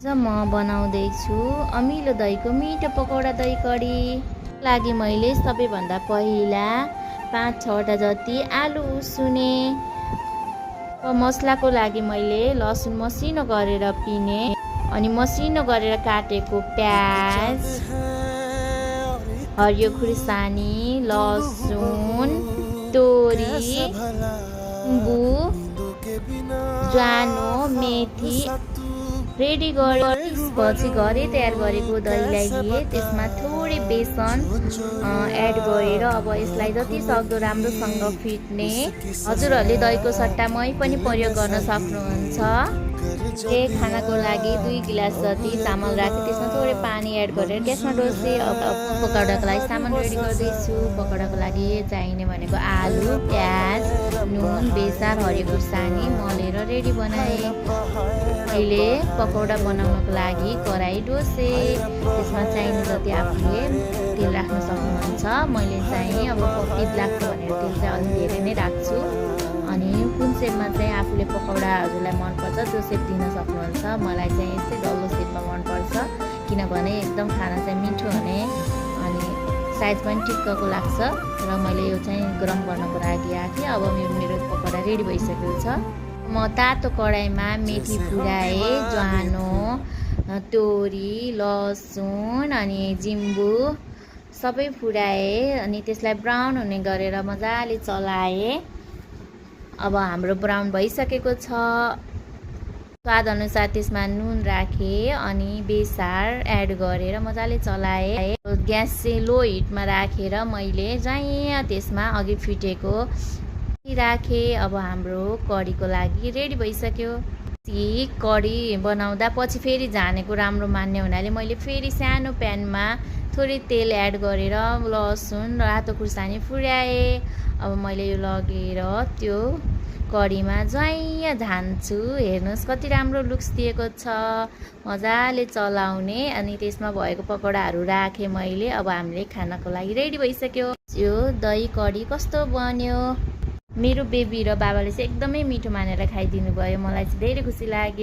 म बनाउँदैछु अमिलो दहीको मिठो पकौडा दही कडी लागि मैले सबैभन्दा पहिला 5-6वटा जति आलु उसिने। मसलाको लागि मैले लसुन मसिनो गरेर पिने अनि मसिनो गरेर काटेको प्याज, हरियो खुर्सानी, लसुन, तोरी, लिम्बु, ज्वानो, मेथी रेडी गरेपछि घरै तयार गरेको दहीलाई लिए त्यसमा थोरै बेसन एड गरेर अब यसलाई जति सक्दो राम्रोसँग फिट्ने। हजुरहरूले दहीको सट्टा मही पनि प्रयोग गर्न सक्नुहुन्छ। खानाको लागि 2 गिलास जति चामल राखेँ, त्यसमा थोरै पानी एड गरेर ग्यासमा डोसे। अब पकौडाको लागि सामान रेडी गर्दैछु। पकौडाको लागि चाहिने भनेको आलु, प्याज, नुन, बेसार, हरियो खुर्सानी मलेर रेडी बनाएँ। अहिले पकौडा बनाउनको लागि कराई डोसे, त्यसमा चाहिने जति आफूले तेल राख्न सक्नुहुन्छ। मैले चाहिँ अब पित लाग्छ भनेर तेल चाहिँ अलिक धेरै नै राख्छु। अनि कुन सेपमा चाहिँ आफूले पकौडाहरूलाई मनपर्छ त्यो सेप दिन सक्नुहुन्छ। मलाई चाहिँ यस्तै डल्लो सेपमा मनपर्छ, किनभने एकदम खाना चाहिँ मिठो हुने अनि साइज पनि ठिक्कको लाग्छ। र मैले यो चाहिँ गरम गर्नको लागि राखेँ। अब मेरो पकौडा रेडी भइसकेको छ। म तातो कराईमा मेथी फुराएँ, ज्वानो, तोरी, लसुन अनि जिम्बु सबै फुराएँ अनि त्यसलाई ब्राउन हुने गरेर मजाले चलाएँ। अब हाम्रो ब्राउन भइसकेको छ। स्वाद अनुसार त्यसमा नुन राखेँ अनि बेसार एड गरेर मजाले चलाएँ। ग्यास चाहिँ लो हिटमा राखेर मैले चाहिँ त्यसमा अघि फिटेको राखेँ। अब हाम्रो कढीको लागि रेडी भइसक्यो। कढी बनाउँदा पछि फेरि झानेको राम्रो मान्ने हुनाले मैले फेरि सानो प्यानमा थोरै तेल एड गरेर लसुन रातो खुर्सानी फुराएँ। अब मैले यो लगेर त्यो कढीमा ज्वाइँ झान्छु। हेर्नुहोस् कति राम्रो लुक्स दिएको छ। मजाले चलाउने अनि त्यसमा भएको पकौडाहरू राखेँ मैले। अब हामीले खानाको लागि रेडी भइसक्यो। यो दही कढी कस्तो बन्यो। मेरो बेबी र बाबाले चाहिँ एकदमै मिठो मानेर खाइदिनु भयो। मलाई चाहिँ धेरै खुसी लाग्यो।